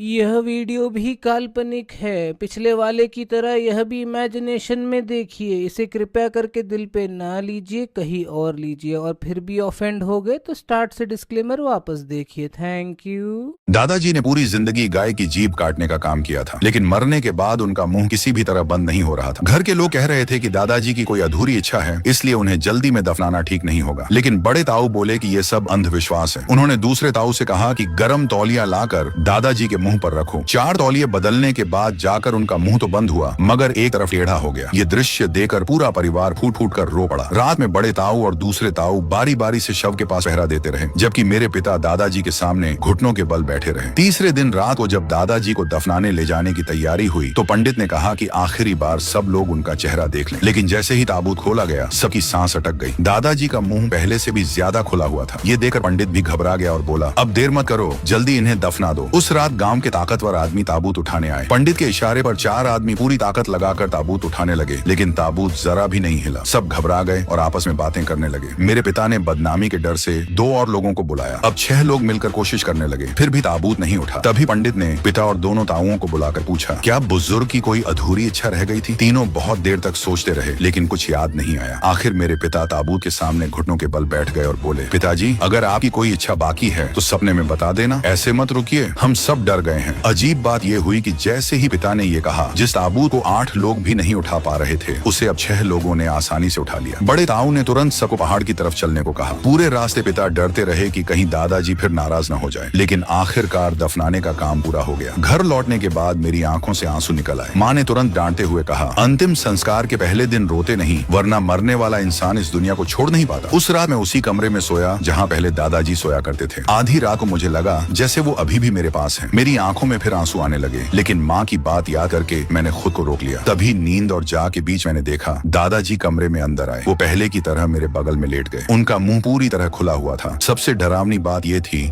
यह वीडियो भी काल्पनिक है। पिछले वाले की तरह यह भी इमेजिनेशन में देखिए। इसे कृपया करके दिल पे ना लीजिए, कहीं और लीजिए। और फिर भी ऑफेंड हो गए तो स्टार्ट से डिस्क्लेमर वापस देखिए। Thank you. दादाजी ने पूरी जिंदगी गाय की जीभ काटने का काम किया था, लेकिन मरने के बाद उनका मुंह किसी भी तरह बंद नहीं हो रहा था। घर के लोग कह रहे थे कि दादाजी की कोई अधूरी इच्छा है, इसलिए उन्हें जल्दी में दफनाना ठीक नहीं होगा। लेकिन बड़े ताऊ बोले कि ये सब अंधविश्वास है। उन्होंने दूसरे ताऊ से कहा कि गर्म तौलिया लाकर दादाजी के मुंह पर रखो। 4 तौलिए बदलने के बाद जाकर उनका मुंह तो बंद हुआ, मगर एक तरफ टेढ़ा हो गया। ये दृश्य देखकर पूरा परिवार फूट फूट कर रो पड़ा। रात में बड़े ताऊ और दूसरे ताऊ बारी बारी से शव के पास पहरा देते रहे, जबकि मेरे पिता दादाजी के सामने घुटनों के बल बैठे रहे। तीसरे दिन रात को जब दादाजी को दफनाने ले जाने की तैयारी हुई तो पंडित ने कहा कि आखिरी बार सब लोग उनका चेहरा देख लें। लेकिन जैसे ही ताबूत खोला गया, सबकी सांस अटक गई। दादाजी का मुंह पहले से भी ज्यादा खुला हुआ था। ये देखकर पंडित भी घबरा गया और बोला, अब देर मत करो, जल्दी इन्हें दफना दो। उस रात गांव के ताकतवर आदमी ताबूत उठाने आए। पंडित के इशारे पर 4 आदमी पूरी ताकत लगाकर ताबूत उठाने लगे, लेकिन ताबूत जरा भी नहीं हिला। सब घबरा गए और आपस में बातें करने लगे। मेरे पिता ने बदनामी के डर से 2 और लोगों को बुलाया। अब 6 लोग मिलकर कोशिश करने लगे, फिर भी ताबूत नहीं उठा। तभी पंडित ने पिता और दोनों ताऊओं को बुलाकर पूछा, क्या बुजुर्ग की कोई अधूरी इच्छा रह गई थी? तीनों बहुत देर तक सोचते रहे, लेकिन कुछ याद नहीं आया। आखिर मेरे पिता ताबूत के सामने घुटनों के बल बैठ गए और बोले, पिताजी, अगर आपकी कोई इच्छा बाकी है तो सपने में बता देना, ऐसे मत रुकिए। हम सब डर गए हैं। अजीब बात यह हुई कि जैसे ही पिता ने ये कहा, जिस ताबूत को 8 लोग भी नहीं उठा पा रहे थे, उसे अब 6 लोगों ने आसानी से उठा लिया। बड़े ताऊ ने तुरंत सबको पहाड़ की तरफ चलने को कहा। पूरे रास्ते पिता डरते रहे कि कहीं दादाजी फिर नाराज न हो जाए, लेकिन आखिरकार दफनाने का काम पूरा हो गया। घर लौटने के बाद मेरी आंखों से आंसू निकल आए। माँ ने तुरंत डांटते हुए कहा, अंतिम संस्कार के पहले दिन रोते नहीं, वरना मरने वाला इंसान इस दुनिया को छोड़ नहीं पाता। उस रात मैं उसी कमरे में सोया जहाँ पहले दादाजी सोया करते थे। आधी रात को मुझे लगा जैसे वो अभी भी मेरे पास है। मेरी आंखों में फिर आंसू आने लगे, लेकिन माँ की बात याद करके मैंने खुद को रोक लिया। तभी नींद और जाग के बीच मैंने देखा दादाजी कमरे में अंदर आए। वो पहले की तरह मेरे बगल में लेट गए। उनका मुंह पूरी तरह खुला हुआ था। सबसे डरावनी बात यह थी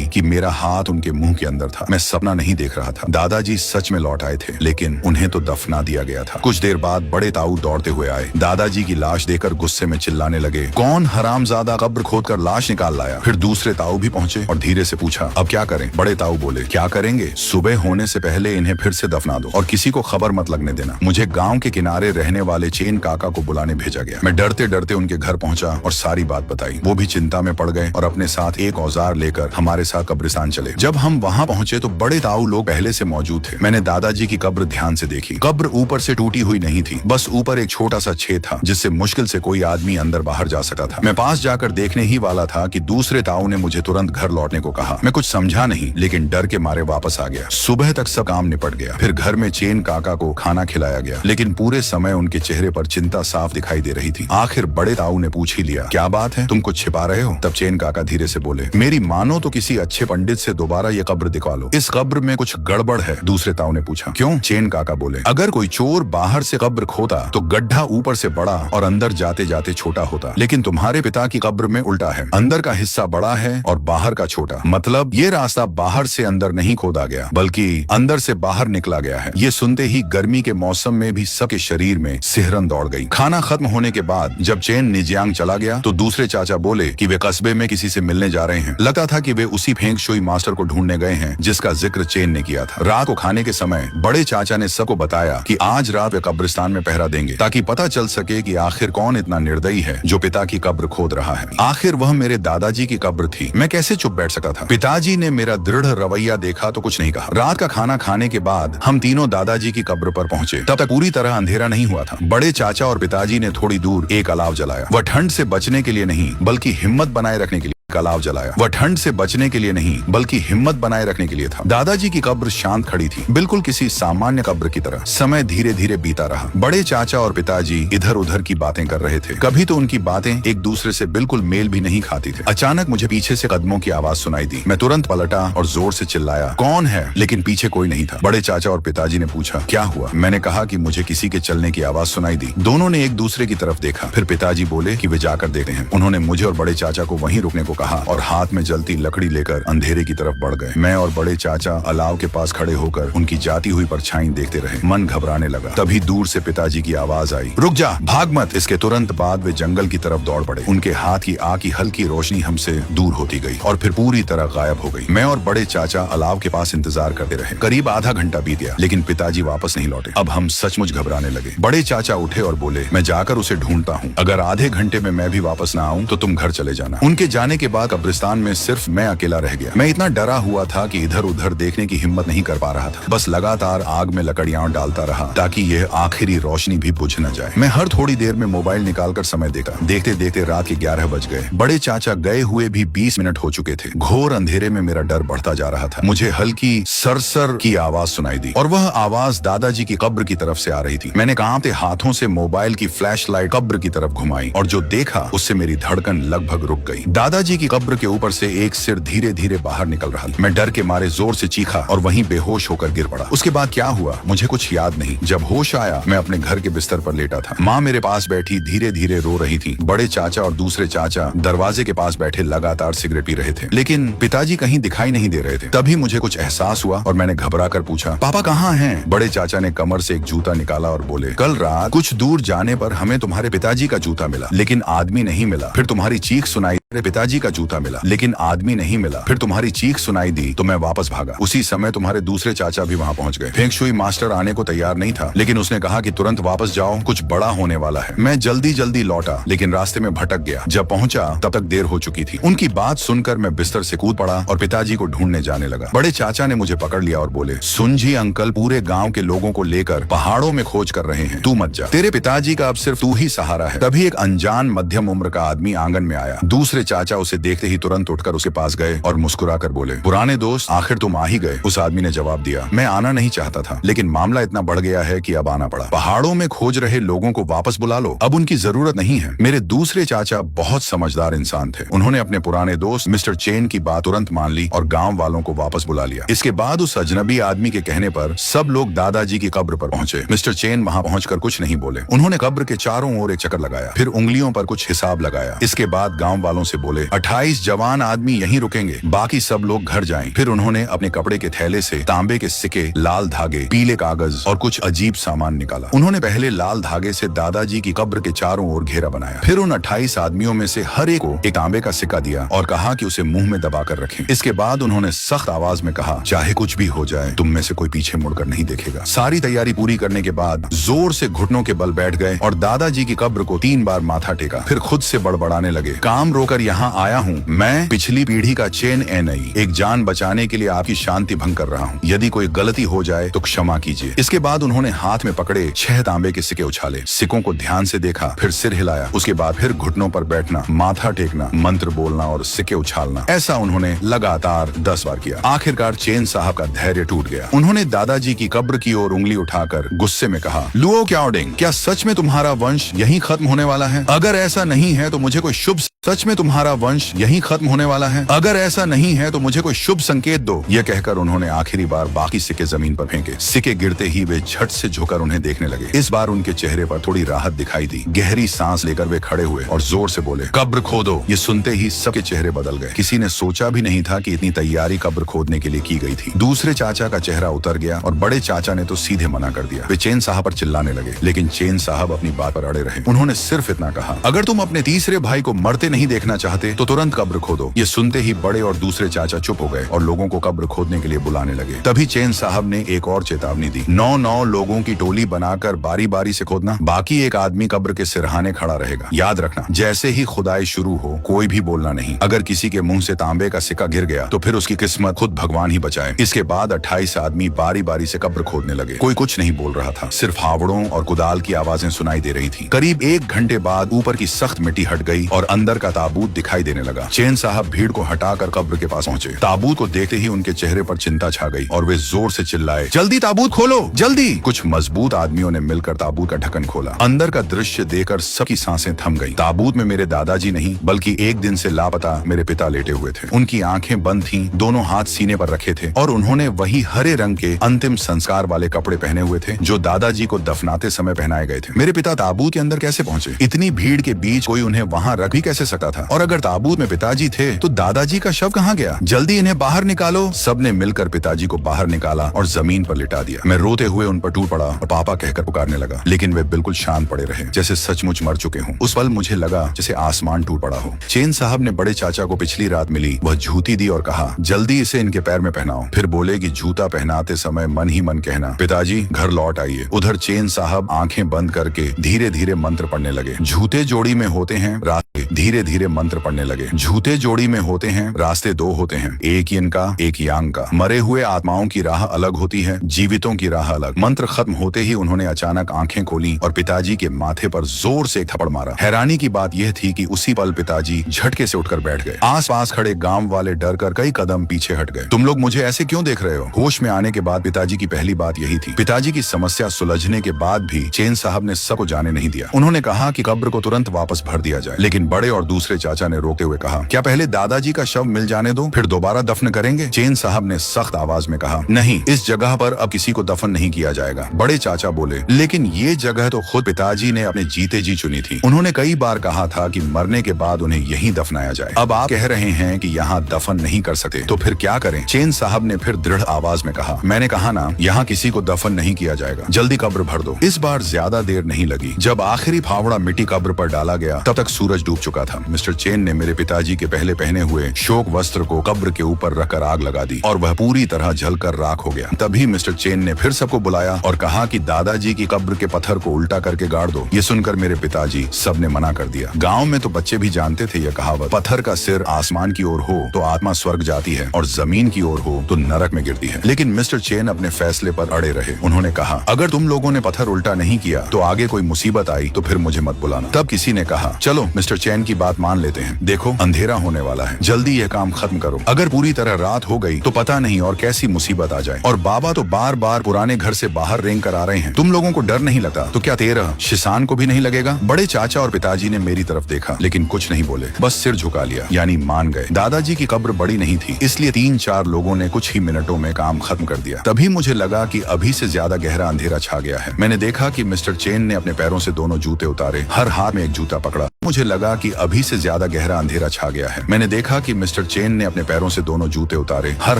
कि मेरा हाथ उनके मुंह के अंदर था। मैं सपना नहीं देख रहा था। दादाजी सच में लौट आए थे, लेकिन उन्हें तो दफना दिया गया था। कुछ देर बाद बड़े ताऊ दौड़ते हुए आए। दादाजी की लाश देखकर गुस्से में चिल्लाने लगे, कौन हरामजादा कब्र खोदकर लाश निकाल लाया? फिर दूसरे ताऊ भी पहुंचे और धीरे से पूछा, अब क्या करें? बड़े ताऊ बोले, क्या करेंगे? सुबह होने से पहले इन्हें फिर से दफना दो और किसी को खबर मत लगने देना। मुझे गांव के किनारे रहने वाले चेन काका को बुलाने भेजा गया। मैं डरते डरते उनके घर पहुंचा और सारी बात बताई। वो भी चिंता में पड़ गए और अपने साथ एक औजार लेकर हमारे साथ कब्रिस्तान चले। जब हम वहां पहुंचे तो बड़े ताऊ लोग पहले से मौजूद थे। मैंने दादाजी की कब्र ध्यान से देखी। कब्र ऊपर से टूटी हुई नहीं थी, बस ऊपर एक छोटा सा छेद था, जिससे मुश्किल से कोई आदमी अंदर बाहर जा सकता था। मैं पास जाकर देखने ही वाला था कि दूसरे ताऊ ने मुझे तुरंत घर लौटने को कहा। मैं कुछ समझा नहीं, लेकिन डर के मारे वापस आ गया। सुबह तक सब काम निपट गया। फिर घर में चेन काका को खाना खिलाया गया, लेकिन पूरे समय उनके चेहरे पर चिंता साफ दिखाई दे रही थी। आखिर बड़े ताऊ ने पूछ ही लिया, क्या बात है, तुम कुछ छिपा रहे हो? तब चेन काका धीरे से बोले, मेरी मानो तो किसी अच्छे पंडित से दोबारा ये कब्र दिखवा लो। इस कब्र में कुछ गड़बड़ है। दूसरे ताऊ ने पूछा, क्यों? चेन काका बोले, अगर कोई चोर बाहर से कब्र खोता तो गड्ढा ऊपर से बड़ा और अंदर जाते जाते छोटा होता, लेकिन तुम्हारे पिता की कब्र में उल्टा है। अंदर का हिस्सा बड़ा है और बाहर का छोटा। मतलब ये रास्ता बाहर से अंदर नहीं खोदा गया, बल्कि अंदर से बाहर निकला गया है। ये सुनते ही गर्मी के मौसम में भी सबके शरीर में सिहरन दौड़ गई। खाना खत्म होने के बाद जब चेन निजियांग चला गया तो दूसरे चाचा बोले कि वे कस्बे में किसी से मिलने जा रहे हैं। लगता था कि वे उसी फेंग शुई मास्टर को ढूंढने गए हैं जिसका जिक्र चेन ने किया था। रात को खाने के समय बड़े चाचा ने सबको बताया कि आज रात वे कब्रिस्तान में पहरा देंगे, ताकि पता चल सके कि आखिर कौन इतना निर्दयी है जो पिता की कब्र खोद रहा है। आखिर वह मेरे दादाजी की कब्र थी। मैं कैसे चुप बैठ सकता था? पिताजी ने मेरा दृढ़ रवैया देखा तो कुछ नहीं कहा। रात का खाना खाने के बाद हम तीनों दादाजी की कब्र पर पहुंचे। तब तक पूरी तरह अंधेरा नहीं हुआ था। बड़े चाचा और पिताजी ने थोड़ी दूर एक अलाव जलाया। वह ठंड से बचने के लिए नहीं, बल्कि हिम्मत बनाए रखने के लिए अलाव जलाया। वह ठंड से बचने के लिए नहीं, बल्कि हिम्मत बनाए रखने के लिए था। दादाजी की कब्र शांत खड़ी थी, बिल्कुल किसी सामान्य कब्र की तरह। समय धीरे धीरे बीता रहा। बड़े चाचा और पिताजी इधर उधर की बातें कर रहे थे। कभी तो उनकी बातें एक दूसरे से बिल्कुल मेल भी नहीं खाती थी। अचानक मुझे पीछे से कदमों की आवाज सुनाई दी। मैं तुरंत पलटा और जोर से चिल्लाया, कौन है? लेकिन पीछे कोई नहीं था। बड़े चाचा और पिताजी ने पूछा, क्या हुआ? मैंने कहा कि मुझे किसी के चलने की आवाज सुनाई दी। दोनों ने एक दूसरे की तरफ देखा। फिर पिताजी बोले कि वे जाकर देखते हैं। उन्होंने मुझे और बड़े चाचा को वहीं रुकने को कहा। कहा और हाथ में जलती लकड़ी लेकर अंधेरे की तरफ बढ़ गए। मैं और बड़े चाचा अलाव के पास खड़े होकर उनकी जाती हुई परछाई देखते रहे। मन घबराने लगा। तभी दूर से पिताजी की आवाज आई, रुक जा, भाग मत। इसके तुरंत बाद वे जंगल की तरफ दौड़ पड़े। उनके हाथ की आग की हल्की रोशनी हमसे दूर होती गई और फिर पूरी तरह गायब हो गई। मैं और बड़े चाचा अलाव के पास इंतजार करते रहे। करीब आधा घंटा बीत गया लेकिन पिताजी वापस नहीं लौटे। अब हम सचमुच घबराने लगे। बड़े चाचा उठे और बोले, मैं जाकर उसे ढूंढता हूँ, अगर आधे घंटे में मैं भी वापस ना आऊँ तो तुम घर चले जाना। उनके जाने के बाद कब्रिस्तान में सिर्फ मैं अकेला रह गया। मैं इतना डरा हुआ था कि इधर उधर देखने की हिम्मत नहीं कर पा रहा था। बस लगातार आग में लकड़ियां डालता रहा ताकि यह आखिरी रोशनी भी बुझ न जाए। मैं हर थोड़ी देर में मोबाइल निकालकर समय देखता। देखते देखते रात के 11 बज गए। बड़े चाचा गए हुए भी 20 मिनट हो चुके थे। घोर अंधेरे में मेरा डर बढ़ता जा रहा था। मुझे हल्की सरसर की आवाज सुनाई दी और वह आवाज दादाजी की कब्र की तरफ से आ रही थी। मैंने कांपते हाथों से मोबाइल की फ्लैशलाइट कब्र की तरफ घुमाई और जो देखा उससे मेरी धड़कन लगभग रुक गई। दादाजी की कब्र के ऊपर से एक सिर धीरे धीरे बाहर निकल रहा था। मैं डर के मारे जोर से चीखा और वहीं बेहोश होकर गिर पड़ा। उसके बाद क्या हुआ मुझे कुछ याद नहीं। जब होश आया मैं अपने घर के बिस्तर पर लेटा था। माँ मेरे पास बैठी धीरे धीरे रो रही थी। बड़े चाचा और दूसरे चाचा दरवाजे के पास बैठे लगातार सिगरेट पी रहे थे लेकिन पिताजी कहीं दिखाई नहीं दे रहे थे। तभी मुझे कुछ एहसास हुआ और मैंने घबरा कर पूछा, पापा कहाँ हैं? बड़े चाचा ने कमर से एक जूता निकाला और बोले, कल रात कुछ दूर जाने पर हमें तुम्हारे पिताजी का जूता मिला लेकिन आदमी नहीं मिला। फिर तुम्हारी चीख सुनाई, मेरे पिताजी का जूता मिला लेकिन आदमी नहीं मिला। फिर तुम्हारी चीख सुनाई दी तो मैं वापस भागा। उसी समय तुम्हारे दूसरे चाचा भी वहाँ पहुँच गए। फेंग शुई मास्टर आने को तैयार नहीं था लेकिन उसने कहा कि तुरंत वापस जाओ, कुछ बड़ा होने वाला है। मैं जल्दी जल्दी लौटा लेकिन रास्ते में भटक गया। जब पहुंचा तब तक देर हो चुकी थी। उनकी बात सुनकर मैं बिस्तर से कूद पड़ा और पिताजी को ढूंढने जाने लगा। बड़े चाचा ने मुझे पकड़ लिया और बोले, सुन जी अंकल पूरे गांव के लोगों को लेकर पहाड़ों में खोज कर रहे हैं, तू मत जा। तेरे पिताजी का अब सिर्फ तू ही सहारा है। तभी एक अनजान मध्यम उम्र का आदमी आंगन में आया। दूसरे चाचा उसे देखते ही तुरंत उठकर उसके पास गए और मुस्कुरा कर बोले, पुराने दोस्त आखिर तुम आ ही गए। उस आदमी ने जवाब दिया, मैं आना नहीं चाहता था लेकिन मामला इतना बढ़ गया है कि अब आना पड़ा। पहाड़ों में खोज रहे लोगों को वापस बुला लो, अब उनकी जरूरत नहीं है। मेरे दूसरे चाचा बहुत समझदार इंसान थे। उन्होंने अपने पुराने दोस्त मिस्टर चेन की बात तुरंत मान ली और गांव वालों को वापस बुला लिया। इसके बाद उस अजनबी आदमी के कहने पर सब लोग दादाजी की कब्र पर पहुंचे। मिस्टर चेन वहां पहुंचकर कुछ नहीं बोले। उन्होंने कब्र के चारों ओर एक चक्कर लगाया, फिर उंगलियों पर कुछ हिसाब लगाया। इसके बाद गांव वालों से बोले, 28 जवान आदमी यहीं रुकेंगे, बाकी सब लोग घर जाएं। फिर उन्होंने अपने कपड़े के थैले से तांबे के सिक्के, लाल धागे, पीले कागज और कुछ अजीब सामान निकाला। उन्होंने पहले लाल धागे से दादाजी की कब्र के चारों ओर घेरा बनाया। फिर उन 28 आदमियों में से हर एक को एक तांबे का सिक्का दिया और कहा कि उसे मुंह में दबा कर रखें। इसके बाद उन्होंने सख्त आवाज में कहा, चाहे कुछ भी हो जाए तुम में से कोई पीछे मुड़कर नहीं देखेगा। सारी तैयारी पूरी करने के बाद जोर से घुटनों के बल बैठ गए और दादाजी की कब्र को 3 बार माथा टेका। फिर खुद से बड़बड़ाने लगे, काम रोकर यहाँ आया हूँ, मैं पिछली पीढ़ी का चेन एनई, एक जान बचाने के लिए आपकी शांति भंग कर रहा हूँ। यदि कोई गलती हो जाए तो क्षमा कीजिए। इसके बाद उन्होंने हाथ में पकड़े 6 तांबे के सिक्के उछाले, सिक्कों को ध्यान से देखा, फिर सिर हिलाया। उसके बाद फिर घुटनों पर बैठना, माथा टेकना, मंत्र बोलना और सिक्के उछालना, ऐसा उन्होंने लगातार 10 बार किया। आखिरकार चेन साहब का धैर्य टूट गया। उन्होंने दादाजी की कब्र की ओर उंगली उठाकर गुस्से में कहा, लुओ क्याओडिंग, क्या सच में तुम्हारा वंश यहीं खत्म होने वाला है? अगर ऐसा नहीं है तो मुझे कोई शुभ, सच में तुम्हारा वंश यहीं खत्म होने वाला है? अगर ऐसा नहीं है तो मुझे कोई शुभ संकेत दो। यह कहकर उन्होंने आखिरी बार बाकी सिक्के जमीन पर फेंके। सिक्के गिरते ही वे झट से झुककर उन्हें देखने लगे। इस बार उनके चेहरे पर थोड़ी राहत दिखाई दी। गहरी सांस लेकर वे खड़े हुए और जोर से बोले, कब्र खोदो। ये सुनते ही सबके चेहरे बदल गए। किसी ने सोचा भी नहीं था कि इतनी तैयारी कब्र खोदने के लिए की गई थी। दूसरे चाचा का चेहरा उतर गया और बड़े चाचा ने तो सीधे मना कर दिया। वे चेन साहब पर चिल्लाने लगे लेकिन चेन साहब अपनी बात पर अड़े रहे। उन्होंने सिर्फ इतना कहा, अगर तुम अपने तीसरे भाई को मरते नहीं देखना चाहते तो तुरंत कब्र खोदो। ये सुनते ही बड़े और दूसरे चाचा चुप हो गए और लोगों को कब्र खोदने के लिए बुलाने लगे। तभी चेन साहब ने एक और चेतावनी दी, 9 लोगों की टोली बनाकर बारी बारी से खोदना, बाकी एक आदमी कब्र के सिरहाने खड़ा रहेगा। याद रखना, जैसे ही खुदाई शुरू हो कोई भी बोलना नहीं। अगर किसी के मुंह से तांबे का सिक्का गिर गया तो फिर उसकी किस्मत खुद भगवान ही बचाए। इसके बाद 28 आदमी बारी बारी से कब्र खोदने लगे। कोई कुछ नहीं बोल रहा था, सिर्फ हावड़ों और कुदाल की आवाजें सुनाई दे रही थी। करीब 1 घंटे बाद ऊपर की सख्त मिट्टी हट गई और अंदर का ताबूत दिखाई देने लगा। चेन साहब भीड़ को हटाकर कब्र के पास पहुंचे। ताबूत को देखते ही उनके चेहरे पर चिंता छा गई और वे जोर से चिल्लाए, जल्दी ताबूत खोलो, जल्दी। कुछ मजबूत आदमियों ने मिलकर ताबूत का ढक्कन खोला। अंदर का दृश्य देखकर सबकी सांसें थम गई। ताबूत में मेरे दादाजी नहीं बल्कि 1 दिन से लापता मेरे पिता लेटे हुए थे। उनकी आंखें बंद थीं, दोनों हाथ सीने पर रखे थे और उन्होंने वही हरे रंग के अंतिम संस्कार वाले कपड़े पहने हुए थे जो दादाजी को दफनाते समय पहनाए गए थे। मेरे पिता ताबूत के अंदर कैसे पहुंचे? इतनी भीड़ के बीच कोई उन्हें वहां रख भी कैसे सकता था। और अगर ताबूत में पिताजी थे तो दादाजी का शव कहाँ गया? जल्दी इन्हें बाहर निकालो। सबने मिलकर पिताजी को बाहर निकाला और जमीन पर लिटा दिया। मैं रोते हुए उन पर टूट पड़ा और पापा कहकर पुकारने लगा, लेकिन वे बिल्कुल शांत पड़े रहे, जैसे सचमुच मर चुके हों। उस पल मुझे लगा जैसे आसमान टूट पड़ा हो। चेन साहब ने बड़े चाचा को पिछली रात मिली वह जूती दी और कहा, जल्दी इसे इनके पैर में पहनाओ। फिर बोले कि जूता पहनाते समय मन ही मन कहना, पिताजी घर लौट आइए। उधर चेन साहब आंखें बंद करके धीरे धीरे मंत्र पढ़ने लगे। झूठे जोड़ी में होते हैं रास्ते, धीरे धीरे मंत्र पढ़ने लगे। झूठे जोड़ी में होते हैं रास्ते दो होते हैं, एक यिन का एक यांग का। मरे हुए आत्माओं की राह अलग होती है, जीवितों की राह अलग। मंत्र खत्म होते ही उन्होंने अचानक आंखें खोली और पिताजी के माथे पर जोर से एक थप्पड़ मारा। हैरानी की बात यह थी कि उसी पल पिताजी झटके से उठकर बैठ गए। आस पास खड़े गांव वाले डर कर कई कदम पीछे हट गए। तुम लोग मुझे ऐसे क्यों देख रहे हो? होश में आने के बाद पिताजी की पहली बात यही थी। पिताजी की समस्या सुलझने के बाद भी चेन साहब ने सबको जाने नहीं दिया। उन्होंने कहा कि कब्र को तुरंत वापस भर दिया जाए, लेकिन बड़े और दूसरे चाचा ने रोकते हुए कहा, क्या पहले दादाजी का शव मिल जाने दो फिर दोबारा दफन करेंगे? चेन साहब ने सख्त आवाज में कहा, नहीं, इस जगह पर अब किसी को दफन नहीं किया जाएगा। बड़े चाचा बोले, लेकिन ये जगह तो खुद पिताजी ने अपने जीते जी चुनी थी। उन्होंने कई बार कहा था कि मरने के बाद उन्हें यहीं दफनाया जाए। अब आप कह रहे हैं कि यहाँ दफन नहीं कर सकते, तो फिर क्या करें? चेन साहब ने फिर दृढ़ आवाज में कहा, मैंने कहा ना, यहाँ किसी को दफन नहीं किया जाएगा, जल्दी कब्र भर दो। इस बार ज्यादा देर नहीं लगी। जब आखिरी फावड़ा मिट्टी कब्र पर डाला गया तब तक सूरज डूब चुका था। मिस्टर चेन ने मेरे पिताजी के पहले पहने हुए शोक वस्त्र को कब्र के ऊपर रखकर आग लगा दी और वह पूरी तरह जलकर राख हो गया। तभी मिस्टर चेन ने फिर सबको बुलाया और कहा कि दादाजी की कब्र के पत्थर को उल्टा करके गाड़ दो। ये सुनकर मेरे पिताजी सबने मना कर दिया। गांव में तो बच्चे भी जानते थे यह कहावत, पत्थर का सिर आसमान की ओर हो तो आत्मा स्वर्ग जाती है और जमीन की ओर हो तो नरक में गिरती है। लेकिन मिस्टर चेन अपने फैसले पर अड़े रहे। उन्होंने कहा, अगर तुम लोगों ने पत्थर उल्टा नहीं किया तो आगे कोई मुसीबत आई तो फिर मुझे मत बुलाना। तब किसी ने कहा, चलो मिस्टर चेन की बात मान लेते हैं, देखो अंधेरा होने वाला है, जल्दी यह काम खत्म करो। अगर पूरी तरह रात हो गई तो पता नहीं और कैसी मुसीबत आ जाए। और बाबा तो बार बार पुराने घर से बाहर रेंग कर आ रहे हैं, तुम लोगों को डर नहीं लगता तो क्या तेरा शिसान को भी नहीं लगेगा? बड़े चाचा और पिताजी ने मेरी तरफ देखा लेकिन कुछ नहीं बोले, बस सिर झुका लिया, यानी मान गए। दादाजी की कब्र बड़ी नहीं थी, इसलिए 3-4 लोगों ने कुछ ही मिनटों में काम खत्म कर दिया। तभी मुझे लगा कि अभी से ज्यादा गहरा अंधेरा छा गया है। मैंने देखा कि मिस्टर चेन ने अपने पैरों से दोनों जूते उतारे, हर हाथ में एक जूता पकड़ा। मुझे लगा कि अभी से ज्यादा गहरा अंधेरा छा गया है। मैंने देखा कि मिस्टर चेन ने अपने पैरों से दोनों जूते उतारे, हर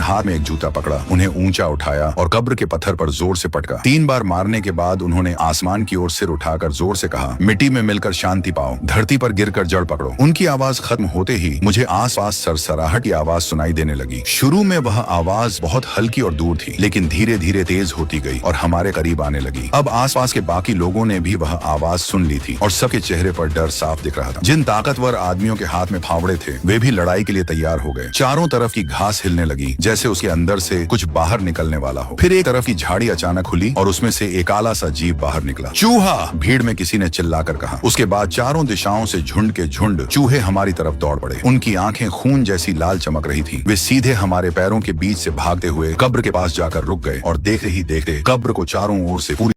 हाथ में एक जूता पकड़ा, उन्हें ऊंचा उठाया और कब्र के पत्थर पर जोर से पटका। 3 बार मारने के बाद उन्होंने आसमान की ओर सिर उठाकर जोर से कहा, मिट्टी में मिलकर शांति पाओ, धरती पर गिरकर जड़ पकड़ो। उनकी आवाज खत्म होते ही मुझे आसपास सरसराहट की आवाज सुनाई देने लगी। शुरू में वह आवाज बहुत हल्की और दूर थी, लेकिन धीरे धीरे तेज होती गई और हमारे करीब आने लगी। अब आसपास के बाकी लोगों ने भी वह आवाज सुन ली थी और सबके चेहरे पर डर साफ दिख रहा था। जिन ताकतवर आदमियों के हाथ में फावड़े थे वे भी लड़ाई के लिए तैयार हो गए। चारों तरफ की घास हिलने लगी जैसे उसके अंदर से कुछ बाहर निकलने वाला हो। फिर एक तरफ की झाड़ी अचानक खुली और उसमें से एक काला सा जीव बाहर निकला। चूहा! भीड़ में किसी ने चिल्लाकर कहा। उसके बाद चारों दिशाओं से झुंड के झुंड चूहे हमारी तरफ दौड़ पड़े। उनकी आंखें खून जैसी लाल चमक रही थी। वे सीधे हमारे पैरों के बीच से भागते हुए कब्र के पास जाकर रुक गए और देखते ही देखते कब्र को चारों ओर से पूरी